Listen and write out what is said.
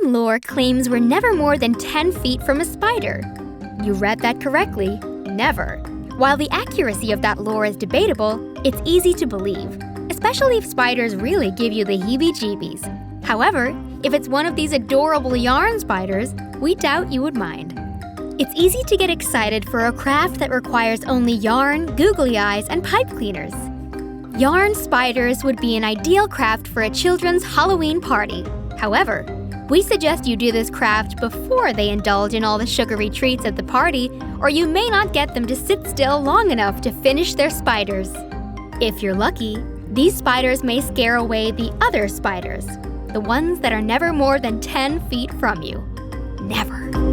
following lore claims we're never more than 10 feet from a spider. You read that correctly, never. While the accuracy of that lore is debatable, it's easy to believe, especially if spiders really give you the heebie-jeebies. However, if it's one of these adorable yarn spiders, we doubt you would mind. It's easy to get excited for a craft that requires only yarn, googly eyes, and pipe cleaners. Yarn spiders would be an ideal craft for a children's Halloween party. However, we suggest you do this craft before they indulge in all the sugary treats at the party, or you may not get them to sit still long enough to finish their spiders. If you're lucky, these spiders may scare away the other spiders, the ones that are never more than 10 feet from you. Never.